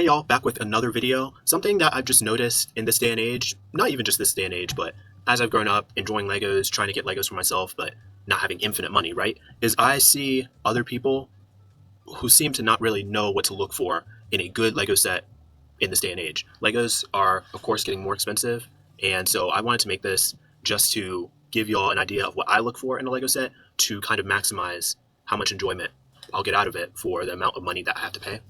Hey y'all, back with another video. Something that I've just noticed in this day and age, not even just this day and age, but as I've grown up enjoying Legos, trying to get Legos for myself, but not having infinite money, right? Is I see other people who seem to not really know what to look for in a good Lego set in this day and age. Legos are, of course, getting more expensive, and so I wanted to make this just to give y'all an idea of what I look for in a Lego set to kind of maximize how much enjoyment I'll get out of it for the amount of money that I have to pay.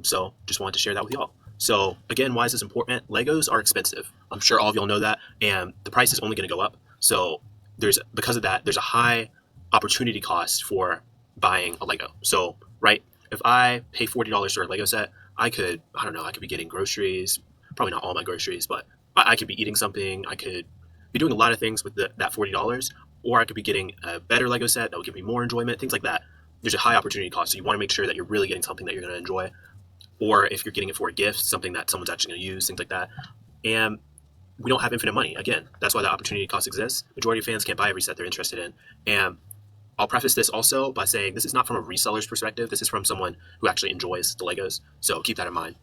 So just wanted to share that with y'all. So again, why is this important? Legos are expensive. I'm sure all of y'all know that, and the price is only going to go up. So because of that, there's a high opportunity cost for buying a Lego. So right, if I pay $40 for a Lego set, I could be getting groceries, probably not all my groceries, but I could be eating something. I could be doing a lot of things with that $40, or I could be getting a better Lego set that would give me more enjoyment, things like that. There's a high opportunity cost, so you want to make sure that you're really getting something that you're going to enjoy, or if you're getting it for a gift, something that someone's actually going to use, things like that. And we don't have infinite money. Again, that's why the opportunity cost exists. Majority of fans can't buy every set they're interested in. And I'll preface this also by saying this is not from a reseller's perspective. This is from someone who actually enjoys the Legos. So keep that in mind.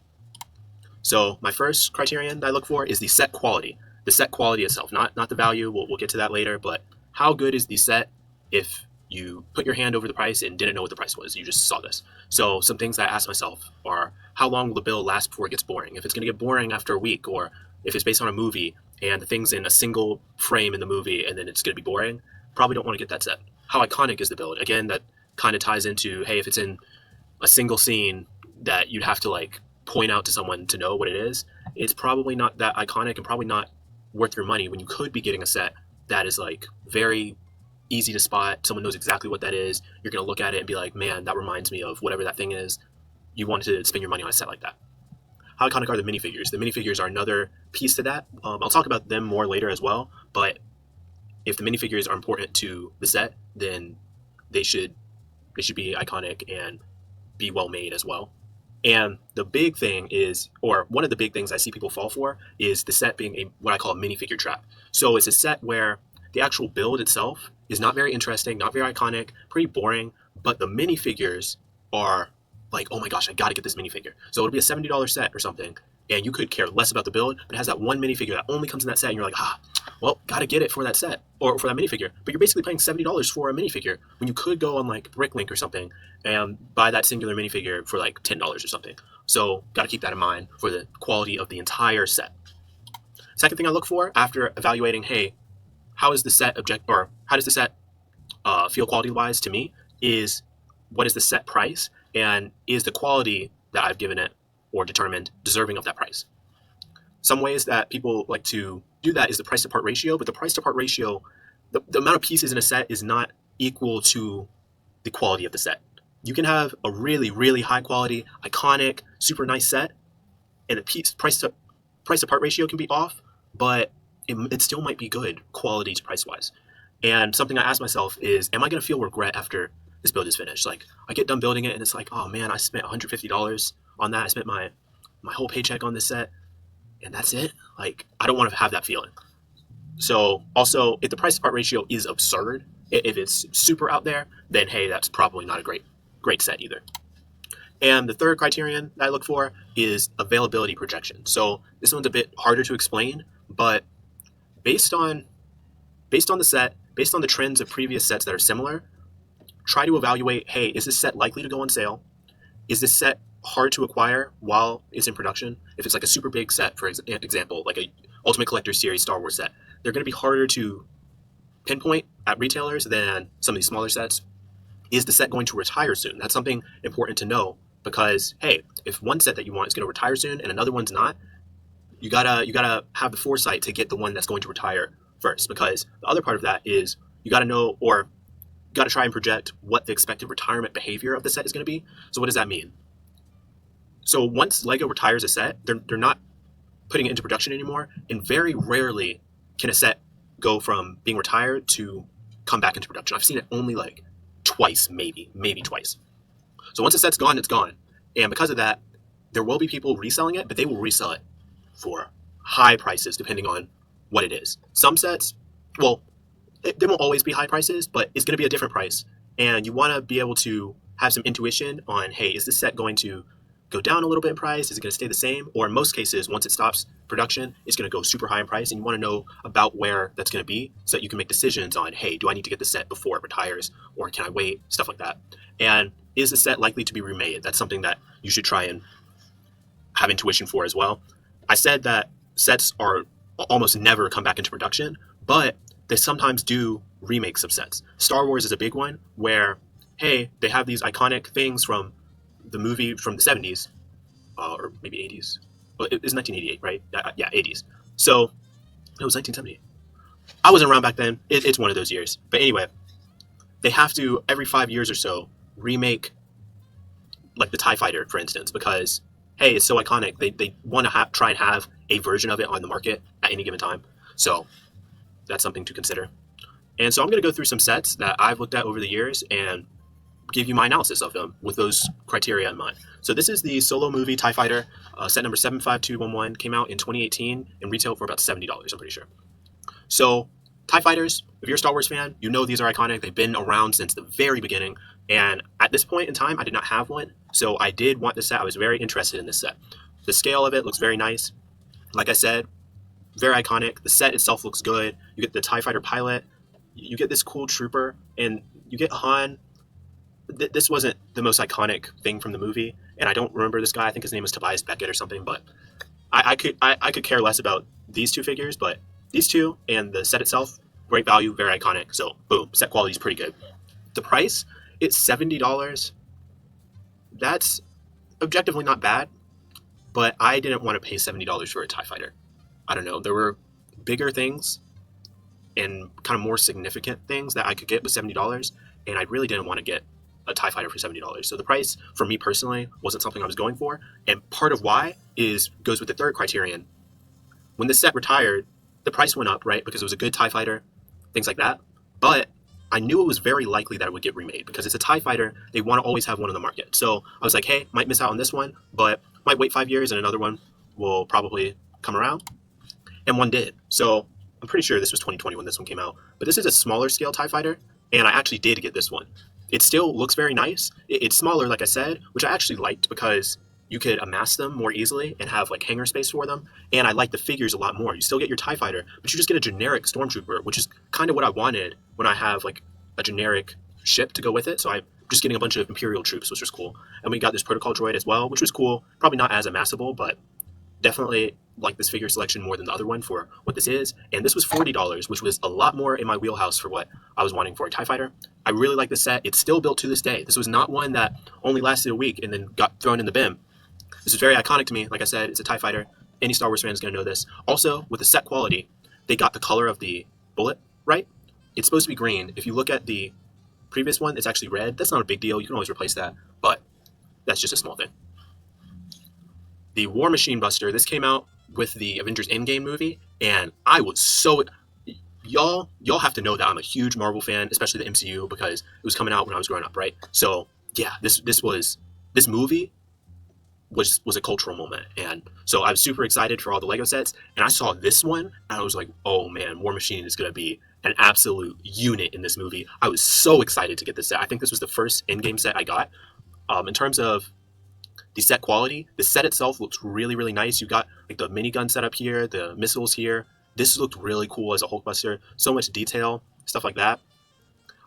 So my first criterion that I look for is the set quality. The set quality itself, not the value. We'll get to that later. But how good is the set if you put your hand over the price and didn't know what the price was? You just saw this. So some things that I ask myself are, how long will the build last before it gets boring? If it's going to get boring after a week, or if it's based on a movie and the thing's in a single frame in the movie and then it's going to be boring, probably don't want to get that set. How iconic is the build? Again, that kind of ties into, hey, if it's in a single scene that you'd have to like point out to someone to know what it is, it's probably not that iconic and probably not worth your money when you could be getting a set that is like very easy to spot. Someone knows exactly what that is. You're going to look at it and be like, man, that reminds me of whatever that thing is. You want to spend your money on a set like that. How iconic are the minifigures? The minifigures are another piece to that. I'll talk about them more later as well, but if the minifigures are important to the set, then they should be iconic and be well made as well. And the big thing is, or one of the big things I see people fall for, is the set being what I call a minifigure trap. So it's a set where the actual build itself is not very interesting, not very iconic, pretty boring, but the minifigures are like, oh my gosh, I gotta get this minifigure. So it'll be a $70 set or something, and you could care less about the build, but it has that one minifigure that only comes in that set, and you're like, well, gotta get it for that set, or for that minifigure. But you're basically paying $70 for a minifigure, when you could go on like Bricklink or something, and buy that singular minifigure for like $10 or something. So gotta keep that in mind for the quality of the entire set. Second thing I look for after evaluating, hey, how does the set feel quality-wise to me, is what is the set price, and is the quality that I've given it or determined deserving of that price. Some ways that people like to do that is the price to part ratio, but the price to part ratio, the amount of pieces in a set is not equal to the quality of the set. You can have a really, really high quality, iconic, super nice set, and the price to part ratio can be off, but it still might be good quality to price wise. And something I ask myself is, am I going to feel regret after this build is finished? Like, I get done building it and it's like, oh man, I spent $150 on that. I spent my whole paycheck on this set, and that's it. Like, I don't want to have that feeling. So also, if the price to part ratio is absurd, if it's super out there, then hey, that's probably not a great set either. And the third criterion that I look for is availability projection. So this one's a bit harder to explain, but based on the set, based on the trends of previous sets that are similar, try to evaluate, hey, is this set likely to go on sale? Is this set hard to acquire while it's in production? If it's like a super big set, for example, like a Ultimate Collector Series Star Wars set, they're going to be harder to pinpoint at retailers than some of these smaller sets. Is the set going to retire soon? That's something important to know, because hey, if one set that you want is going to retire soon and another one's not, you gotta have the foresight to get the one that's going to retire first, because the other part of that is you gotta know, or gotta try and project what the expected retirement behavior of the set is going to be. So what does that mean? So once Lego retires a set, they're not putting it into production anymore, and very rarely can a set go from being retired to come back into production. I've seen it only like twice, maybe twice. So once a set's gone, it's gone. And because of that, there will be people reselling it, but they will resell it for high prices depending on what it is. Some sets, well, they won't always be high prices, but it's going to be a different price. And you want to be able to have some intuition on, hey, is this set going to go down a little bit in price? Is it going to stay the same? Or in most cases, once it stops production, it's going to go super high in price, and you want to know about where that's going to be so that you can make decisions on, hey, do I need to get the set before it retires, or can I wait? Stuff like that. And is the set likely to be remade? That's something that you should try and have intuition for as well. I said that sets are almost never come back into production, but they sometimes do remakes of sets. Star Wars is a big one where, hey, they have these iconic things from the movie from the 70s, or maybe 80s. Well, it was 1988, right? Yeah, 80s. So it was 1978. I wasn't around back then. It's one of those years. But anyway, they have to, every 5 years or so, remake like the TIE Fighter, for instance, because, hey, it's so iconic. They want to try and have a version of it on the market at any given time. So that's something to consider. And so I'm going to go through some sets that I've looked at over the years and give you my analysis of them with those criteria in mind. So this is the Solo Movie TIE Fighter, set number 75211, came out in 2018 and retailed for about $70, I'm pretty sure. So TIE Fighters, if you're a Star Wars fan, you know these are iconic. They've been around since the very beginning. And at this point in time, I did not have one. So I did want this set. I was very interested in this set. The scale of it looks very nice. Like I said, very iconic. The set itself looks good. You get the TIE Fighter pilot. You get this cool trooper. And you get Han. This wasn't the most iconic thing from the movie. And I don't remember this guy. I think his name was Tobias Beckett or something. But I could care less about these two figures. But these two and the set itself, great value, very iconic. So boom, set quality is pretty good. The price, it's $70. That's objectively not bad, but I didn't want to pay $70 for a TIE Fighter. I don't know. There were bigger things and kind of more significant things that I could get with $70, and I really didn't want to get a TIE Fighter for $70. So the price, for me personally, wasn't something I was going for, and part of why goes with the third criterion. When the set retired, the price went up, right, because it was a good TIE Fighter, things like that, but I knew it was very likely that it would get remade because it's a TIE Fighter. They want to always have one on the market. So I was like, hey, might miss out on this one, but might wait 5 years and another one will probably come around. And one did. So I'm pretty sure this was 2020 when this one came out. But this is a smaller scale TIE Fighter, and I actually did get this one. It still looks very nice. It's smaller, like I said, which I actually liked because you could amass them more easily and have like hangar space for them. And I like the figures a lot more. You still get your TIE Fighter, but you just get a generic Stormtrooper, which is kind of what I wanted when I have like a generic ship to go with it. So I'm just getting a bunch of Imperial troops, which was cool. And we got this protocol droid as well, which was cool. Probably not as amassable, but definitely like this figure selection more than the other one for what this is. And this was $40, which was a lot more in my wheelhouse for what I was wanting for a TIE Fighter. I really like the set. It's still built to this day. This was not one that only lasted a week and then got thrown in the bin. This is very iconic to me. Like I said, it's a TIE Fighter. Any Star Wars fan is going to know this. Also, with the set quality, they got the color of the bullet right. It's supposed to be green. If you look at the previous one, it's actually red. That's not a big deal. You can always replace that, but that's just a small thing. The War Machine Buster, this came out with the Avengers Endgame movie, and I was so... Y'all have to know that I'm a huge Marvel fan, especially the MCU, because it was coming out when I was growing up, right? So, yeah, this movie was a cultural moment, and so I was super excited for all the Lego sets, and I saw this one, and I was like, oh man, War Machine is going to be an absolute unit in this movie. I was so excited to get this set. I think this was the first Endgame set I got. In terms of the set quality, the set itself looks really, really nice. You got like the minigun set up here, the missiles here. This looked really cool as a Hulkbuster. So much detail, stuff like that.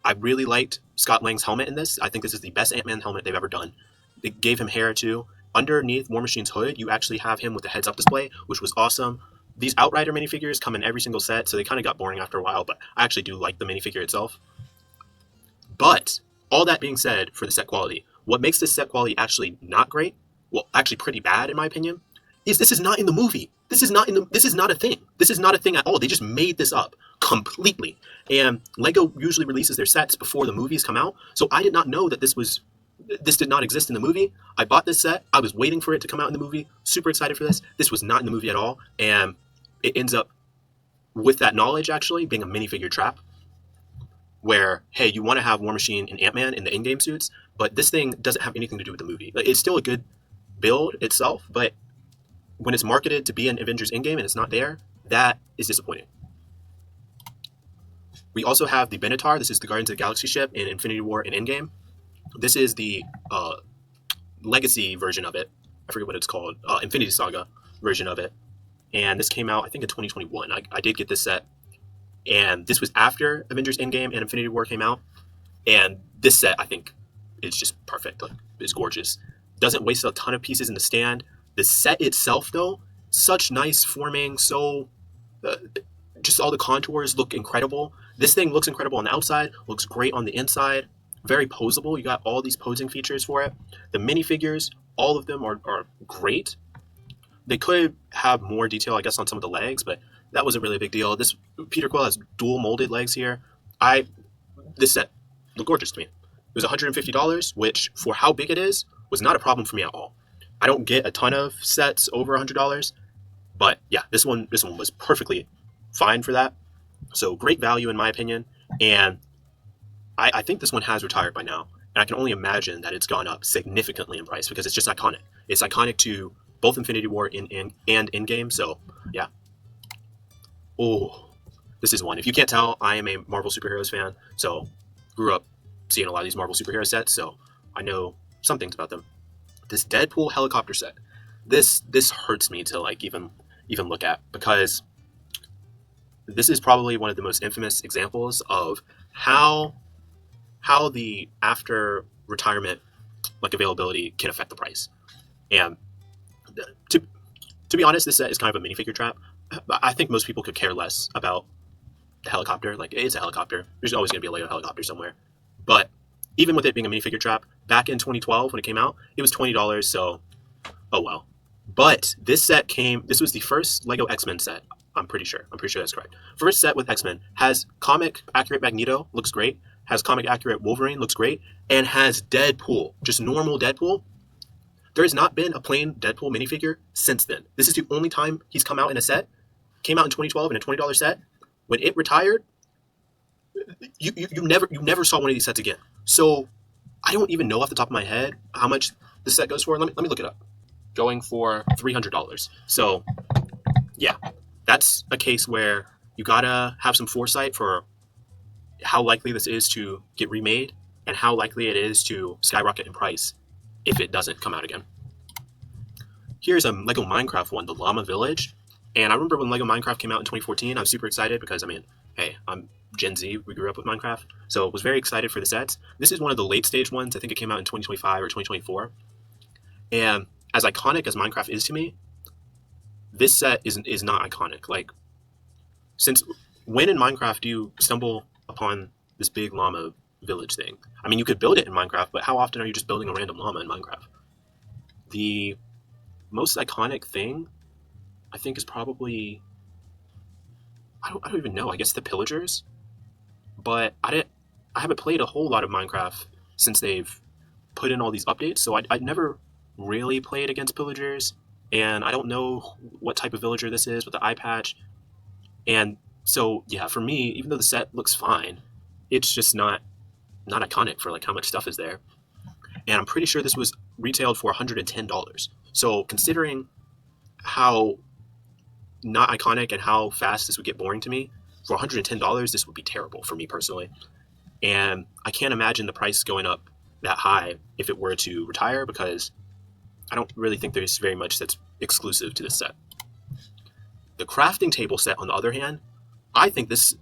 I really liked Scott Lang's helmet in this. I think this is the best Ant-Man helmet they've ever done. They gave him hair too. Underneath War Machine's hood, you actually have him with the heads-up display, which was awesome. These Outrider minifigures come in every single set, so they kind of got boring after a while, but I actually do like the minifigure itself. But all that being said, for the set quality, what makes this set quality actually not great, well, actually pretty bad in my opinion, is this is not in the movie. This is not a thing. This is not a thing at all. They just made this up completely. And Lego usually releases their sets before the movies come out, so I did not know that this did not exist in the movie. I bought this set. I was waiting for it to come out in the movie. Super excited for this. This was not in the movie at all. And it ends up, with that knowledge actually, being a minifigure trap. Where, hey, you want to have War Machine and Ant-Man in the in-game suits, but this thing doesn't have anything to do with the movie. It's still a good build itself, but when it's marketed to be an Avengers Endgame and it's not there, that is disappointing. We also have the Benatar. This is the Guardians of the Galaxy ship in Infinity War and Endgame. This is the legacy version of it. I forget what it's called, Infinity Saga version of it. And this came out, I think, in 2021. I did get this set, and this was after Avengers Endgame and Infinity War came out. And this set, I think, is just perfect. Like, it's gorgeous. Doesn't waste a ton of pieces in the stand. The set itself, though, such nice forming. So, uh, just all the contours look incredible. This thing looks incredible on the outside. Looks great on the inside. Very posable. You got all these posing features for it. The minifigures, all of them are great. They could have more detail, I guess, on some of the legs, but that wasn't really a big deal. This Peter Quill has dual molded legs here. This set looked gorgeous to me. It was $150, which for how big it is was not a problem for me at all. I don't get a ton of sets over $100, but yeah, this one was perfectly fine for that. So great value in my opinion, and I think this one has retired by now, and I can only imagine that it's gone up significantly in price because it's just iconic. It's iconic to both Infinity War and Endgame. So yeah. Oh, this is one. If you can't tell, I am a Marvel superheroes fan. So grew up seeing a lot of these Marvel superhero sets, so I know some things about them. This Deadpool helicopter set. This hurts me to like even look at because this is probably one of the most infamous examples of how the after retirement like availability can affect the price. And to be honest, this set is kind of a minifigure trap. I think most people could care less about the helicopter. Like, it's a helicopter. There's always going to be a Lego helicopter somewhere. But even with it being a minifigure trap, back in 2012 when it came out, it was $20. So, oh well. But this was the first Lego X-Men set. I'm pretty sure that's correct. First set with X-Men. Has comic accurate Magneto, looks great. Has comic accurate Wolverine, looks great. And has Deadpool, just normal Deadpool. There has not been a plain Deadpool minifigure since then. This is the only time he's come out in a set. Came out in 2012 in a $20 set. When it retired, you never saw one of these sets again. So I don't even know off the top of my head how much the set goes for. Let me look it up. Going for $300. So yeah, that's a case where you gotta have some foresight for how likely this is to get remade and how likely it is to skyrocket in price if it doesn't come out again. Here's a Lego Minecraft one, the Llama Village. And I remember when Lego Minecraft came out in 2014, I was super excited because, I mean, hey, I'm Gen Z. We grew up with Minecraft. So I was very excited for the sets. This is one of the late stage ones. I think it came out in 2025 or 2024. And as iconic as Minecraft is to me, this set is not iconic. Like, since when in Minecraft do you stumble upon this big llama village thing? I mean, you could build it in Minecraft, but how often are you just building a random llama in Minecraft? The most iconic thing, I think, is probably, I don't even know. I guess the pillagers, but I haven't played a whole lot of Minecraft since they've put in all these updates. So I'd never really played against pillagers, and I don't know what type of villager this is with the eye patch. And so yeah, for me, even though the set looks fine, it's just not iconic for like how much stuff is there. And I'm pretty sure this was retailed for $110. So considering how not iconic and how fast this would get boring to me, for $110, this would be terrible for me personally. And I can't imagine the price going up that high if it were to retire, because I don't really think there's very much that's exclusive to this set. The crafting table set, on the other hand, I think this,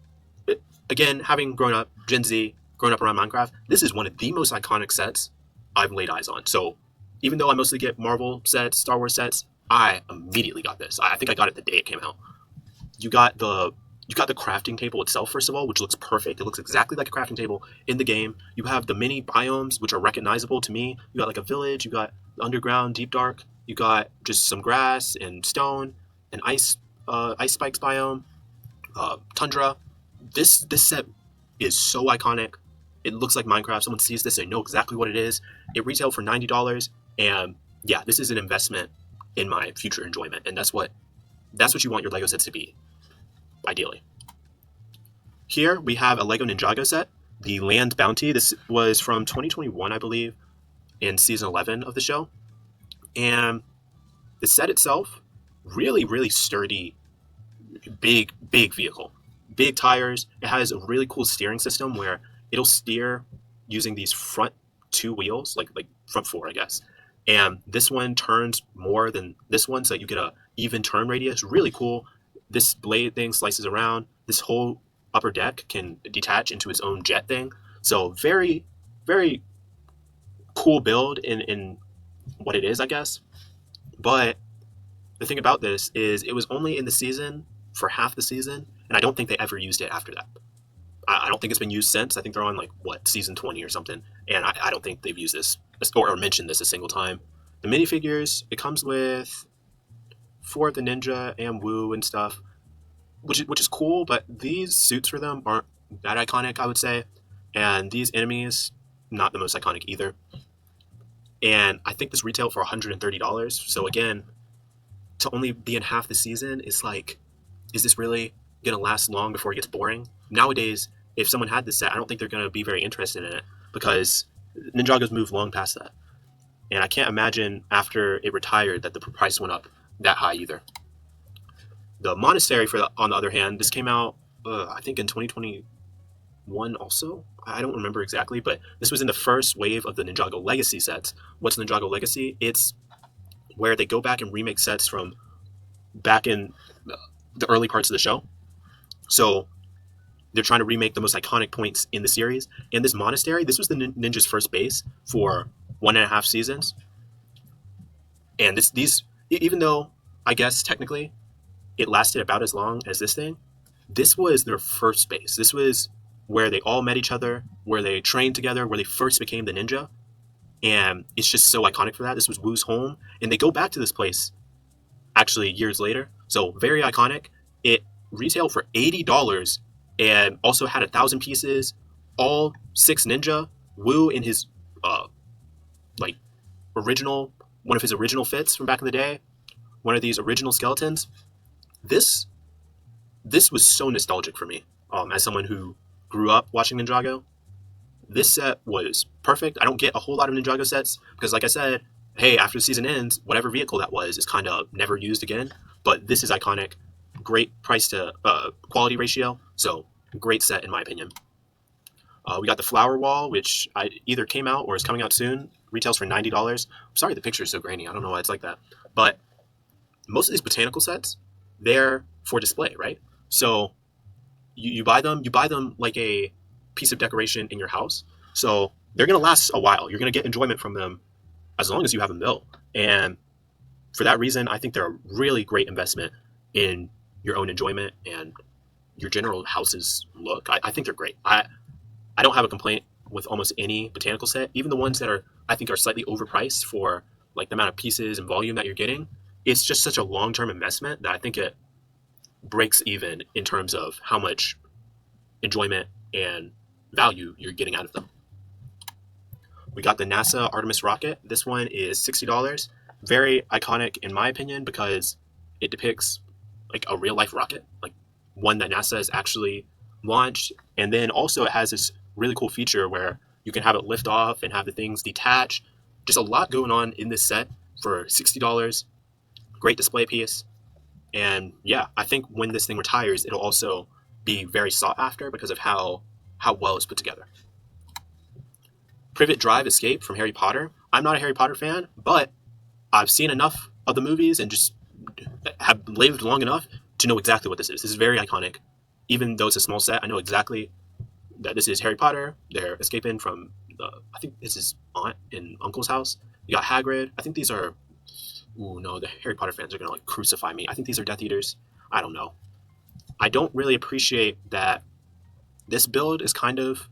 again, having grown up Gen Z, grown up around Minecraft, this is one of the most iconic sets I've laid eyes on. So even though I mostly get Marvel sets, Star Wars sets, I immediately got this. I think I got it the day it came out. You got the crafting table itself, first of all, which looks perfect. It looks exactly like a crafting table in the game. You have the mini biomes, which are recognizable to me. You got like a village, you got underground, deep dark, you got just some grass and stone, an ice spikes biome, tundra. This set is so iconic. It looks like Minecraft. Someone sees this, they know exactly what it is. It retailed for $90, and yeah, this is an investment in my future enjoyment, and that's what you want your Lego sets to be, ideally. Here we have a Lego Ninjago set, the Land Bounty. This was from 2021, I believe, in season 11 of the show. And the set itself, really, really sturdy, big vehicle. Big tires. It has a really cool steering system where it'll steer using these front two wheels, like front four, I guess. And this one turns more than this one, so that you get a even turn radius. Really cool. This blade thing slices around. This whole upper deck can detach into its own jet thing. So very, very cool build in what it is, I guess. But the thing about this is it was only in the season for half the season, and I don't think they ever used it after that. I don't think it's been used since. I think they're on like what season 20 or something, and I don't think they've used this or mentioned this a single time. The minifigures, it comes with four of the ninja and Wu and stuff, which is cool. But these suits for them aren't that iconic, I would say, and these enemies not the most iconic either. And I think this retailed for $130. So again, to only be in half the season is like, is this really gonna last long before it gets boring? Nowadays, if someone had this set, I don't think they're gonna be very interested in it because Ninjago's moved long past that. And I can't imagine after it retired that the price went up that high either. The Monastery, on the other hand, this came out, I think in 2021 also. I don't remember exactly, but this was in the first wave of the Ninjago Legacy sets. What's Ninjago Legacy? It's where they go back and remake sets from back in the early parts of the show. So they're trying to remake the most iconic points in the series. And this Monastery, this was the ninja's first base for 1.5 seasons. And these, even though I guess technically it lasted about as long as this thing, this was their first base. This was where they all met each other, where they trained together, where they first became the ninja. And it's just so iconic for that. This was Wu's home. And they go back to this place actually years later. So very iconic. It retailed for $80 and also had 1,000 pieces, all 6 ninja. Wu in his like original, one of his original fits from back in the day, one of these original skeletons. This was so nostalgic for me as someone who grew up watching Ninjago. This set was perfect. I don't get a whole lot of Ninjago sets because, like I said, hey, after the season ends, whatever vehicle that was is kind of never used again. But this is iconic. Great price to quality ratio. So great set in my opinion. We got the Flower Wall, which either came out or is coming out soon. Retails for $90. I'm sorry the picture is so grainy. I don't know why it's like that. But most of these botanical sets, they're for display, right? So you buy them like a piece of decoration in your house. So they're going to last a while. You're going to get enjoyment from them as long as you have them built. And for that reason, I think they're a really great investment in your own enjoyment and your general house's look. I think they're great. I don't have a complaint with almost any botanical set, even the ones that I think are slightly overpriced for like the amount of pieces and volume that you're getting. It's just such a long-term investment that I think it breaks even in terms of how much enjoyment and value you're getting out of them. We got the NASA Artemis rocket. This one is $60. Very iconic in my opinion because it depicts like a real life rocket, like one that NASA has actually launched. And then also it has this really cool feature where you can have it lift off and have the things detach. Just a lot going on in this set for $60. Great display piece. And yeah, I think when this thing retires, it'll also be very sought after because of how well it's put together. Privet Drive Escape from Harry Potter. I'm not a Harry Potter fan, but I've seen enough of the movies and just have lived long enough to know exactly what this is. This is very iconic. Even though it's a small set, I know exactly that this is Harry Potter. They're escaping from, I think this is aunt and uncle's house. You got Hagrid. I think these are, ooh, no, the Harry Potter fans are going to like crucify me. I think these are Death Eaters. I don't know. I don't really appreciate that this build is kind of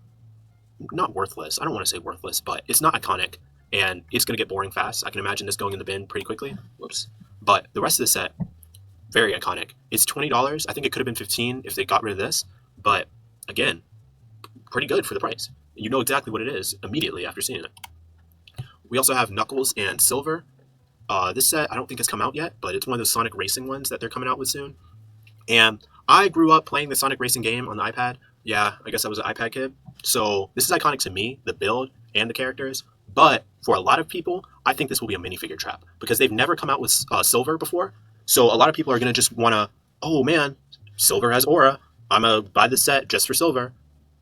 not worthless. I don't want to say worthless, but it's not iconic and it's going to get boring fast. I can imagine this going in the bin pretty quickly. Whoops. But the rest of the set, very iconic. It's $20. I think it could have been $15 if they got rid of this. But again, pretty good for the price. You know exactly what it is immediately after seeing it. We also have Knuckles and Silver. This set I don't think has come out yet, but it's one of those Sonic Racing ones that they're coming out with soon. And I grew up playing the Sonic Racing game on the iPad. Yeah, I guess I was an iPad kid. So this is iconic to me, the build and the characters. But for a lot of people, I think this will be a minifigure trap because they've never come out with Silver before. So a lot of people are going to just want to, oh man, Silver has aura. I'm going to buy this set just for Silver.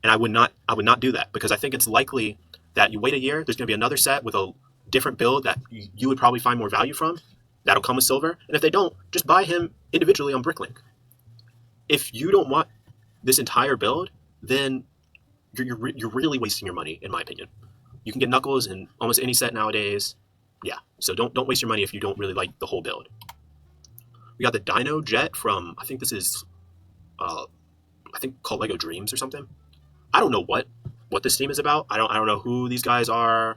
And I would not do that because I think it's likely that you wait a year, there's going to be another set with a different build that you would probably find more value from, that'll come with silver. And if they don't, just buy him individually on Bricklink. If you don't want this entire build, then you're really wasting your money, in my opinion. You can get Knuckles in almost any set nowadays. Yeah, so don't waste your money if you don't really like the whole build. We got the Dino Jet from, I think this is, I think called Lego Dreams or something. I don't know what this team is about. I don't know who these guys are,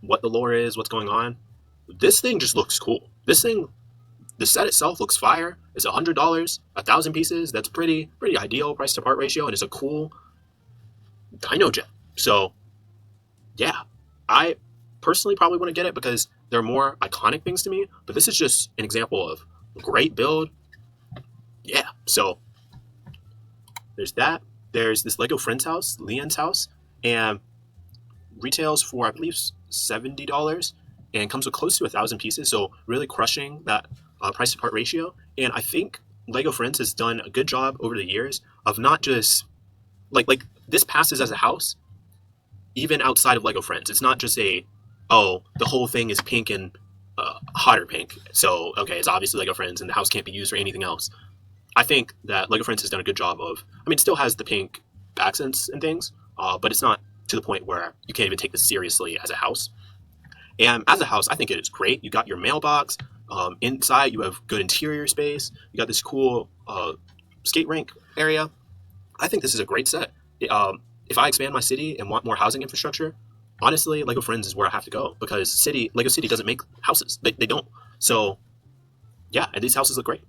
what the lore is, what's going on. This thing just looks cool. This thing, the set itself looks fire. It's $100, 1,000 pieces. That's pretty ideal price to part ratio, and it's a cool Dino Jet. So, yeah, I personally probably wouldn't get it because there are more iconic things to me. But this is just an example of a great build. Yeah, so there's that. There's this Lego Friends house, Leon's house, and retails for, I believe, $70 and comes with close to 1,000 pieces. So really crushing that price to part ratio. And I think Lego Friends has done a good job over the years of not just like this passes as a house, even outside of Lego Friends. It's not just the whole thing is pink and hotter pink. So, okay, it's obviously Lego Friends and the house can't be used for anything else. I think that Lego Friends has done a good job of, it still has the pink accents and things, but it's not to the point where you can't even take this seriously as a house. And as a house, I think it is great. You got your mailbox. Inside, you have good interior space. You got this cool skate rink area. I think this is a great set. If I expand my city and want more housing infrastructure, honestly, Lego Friends is where I have to go because Lego City doesn't make houses. They don't. So, yeah, and these houses look great.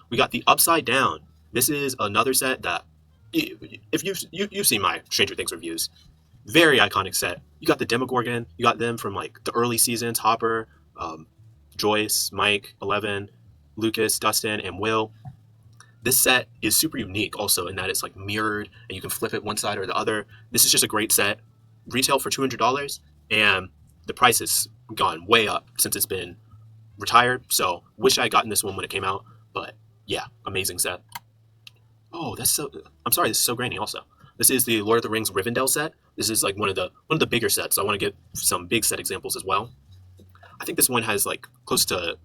We got the Upside Down. This is another set that, if you've seen my Stranger Things reviews, very iconic set. You got the Demogorgon. You got them from like the early seasons: Hopper, Joyce, Mike, 11, Lucas, Dustin, and Will. This set is super unique also in that it's like mirrored and you can flip it one side or the other. This is just a great set. Retail for $200, and the price has gone way up since it's been retired. So wish I had gotten this one when it came out, but yeah, amazing set. Oh, I'm sorry, this is so grainy also. This is the Lord of the Rings Rivendell set. This is like one of the bigger sets. I want to get some big set examples as well. I think this one has like close to,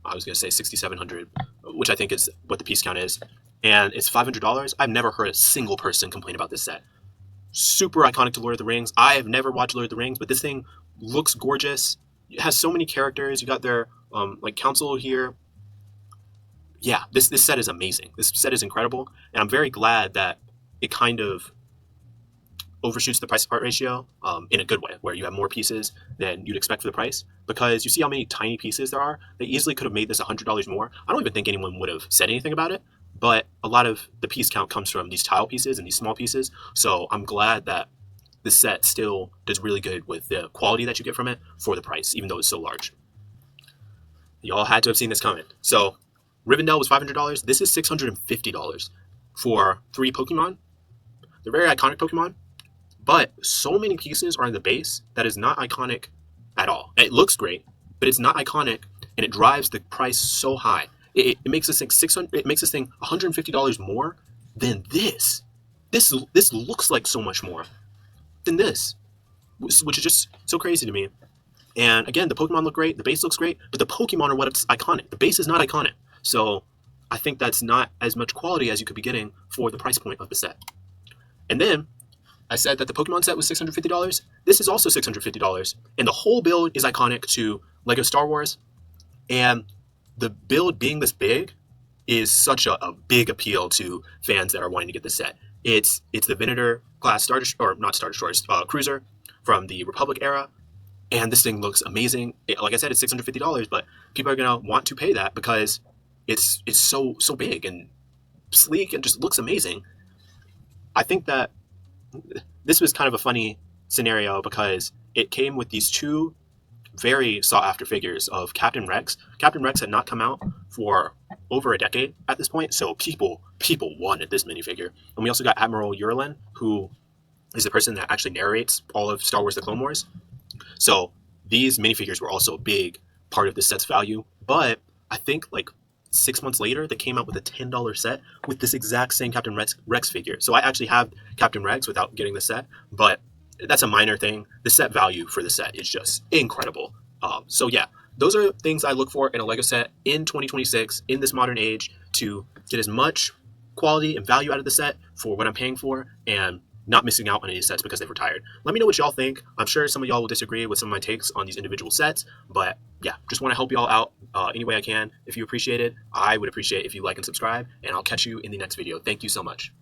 I was going to say 6,700, which I think is what the piece count is. And it's $500. I've never heard a single person complain about this set. Super iconic to Lord of the Rings. I have never watched Lord of the Rings, but this thing looks gorgeous. It has so many characters. You got their like council here. Yeah, this set is amazing. This set is incredible. And I'm very glad that it kind of overshoots the price to part ratio in a good way, where you have more pieces than you'd expect for the price. Because you see how many tiny pieces there are. They easily could have made this $100 more. I don't even think anyone would have said anything about it. But a lot of the piece count comes from these tile pieces and these small pieces. So I'm glad that this set still does really good with the quality that you get from it for the price, even though it's so large. Y'all had to have seen this coming. So Rivendell was $500. This is $650 for 3 Pokemon. They're very iconic Pokemon, but so many pieces are in the base that is not iconic at all. It looks great, but it's not iconic, and it drives the price so high. It makes this thing $150 more than this. This looks like so much more than this, which is just so crazy to me. And again, the Pokemon look great, the base looks great, but the Pokemon are what's iconic. The base is not iconic. So I think that's not as much quality as you could be getting for the price point of the set. And then I said that the Pokemon set was $650. This is also $650. And the whole build is iconic to Lego Star Wars. And the build being this big is such a big appeal to fans that are wanting to get this set. It's the Venator class cruiser from the Republic era. And this thing looks amazing. Like I said, it's $650, but people are going to want to pay that because it's so big and sleek and just looks amazing. I think that this was kind of a funny scenario because it came with these 2 very sought-after figures of Captain Rex. Captain Rex had not come out for over a decade at this point, so people wanted this minifigure. And we also got Admiral Yurlin, who is the person that actually narrates all of Star Wars The Clone Wars. So these minifigures were also a big part of the set's value. But I think like 6 months later, they came out with a $10 set with this exact same Captain Rex figure. So I actually have Captain Rex without getting the set, but that's a minor thing. The set value for the set is just incredible. So yeah, those are things I look for in a Lego set in 2026 in this modern age to get as much quality and value out of the set for what I'm paying for and not missing out on any sets because they've retired. Let me know what y'all think. I'm sure some of y'all will disagree with some of my takes on these individual sets, but yeah, just want to help y'all out any way I can. If you appreciate it, I would appreciate if you like and subscribe, and I'll catch you in the next video. Thank you so much.